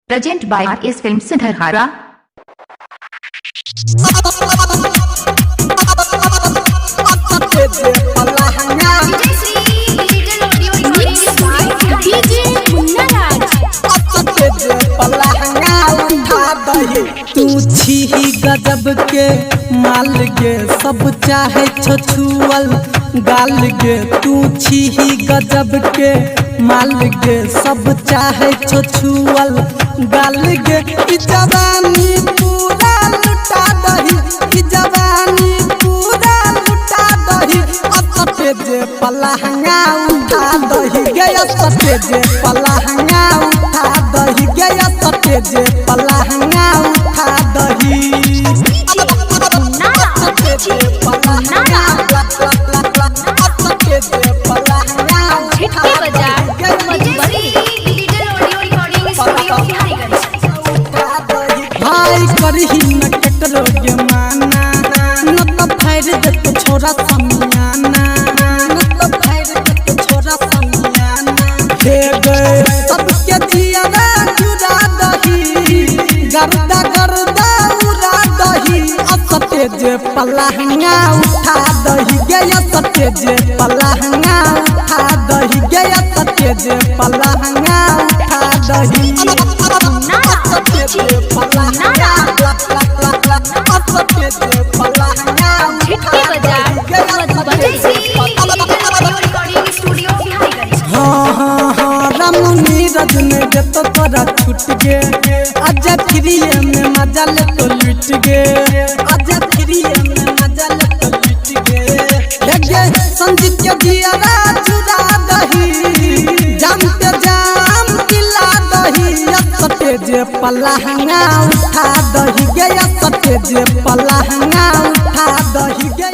Present by RS Films Dhara. तू छी गजब के माल गे सब चाहे छछुअल गाल गे तू छी गजब के माल गे सब चाहे छछुअल गाल गे ई जवानी पूरा लुटा दही ई जवानी पूरा लुटा दही असते जे पलहंगा उठा दही गे असते जे पलहंगा उठा दही गे असते जे पलहंगा उठा दही भाई करही न ककरो के माना न तो फायर दे तो छोरा समियाना न तो फायर दे तो छोरा समियाना हे गए सबके जियादा चुरा दही गर्दा गर्दा उड़ा दही असते जे पलहंगा उठा दही गे असते जे पलहंगा उठा दही गे असते जे पलहंगा उठा दही नीरज में जतो तोरा छूट गे आज फ्रीए में मजा ले तो लूट गे आज फ्रीए में मजा ले तो लूट गे गे संजीत के जियारा चुरा दही जाम पे जाम दिला दही असते जे पलहंगा उठा दही गे असते जे पलहंगा उठा दही गे।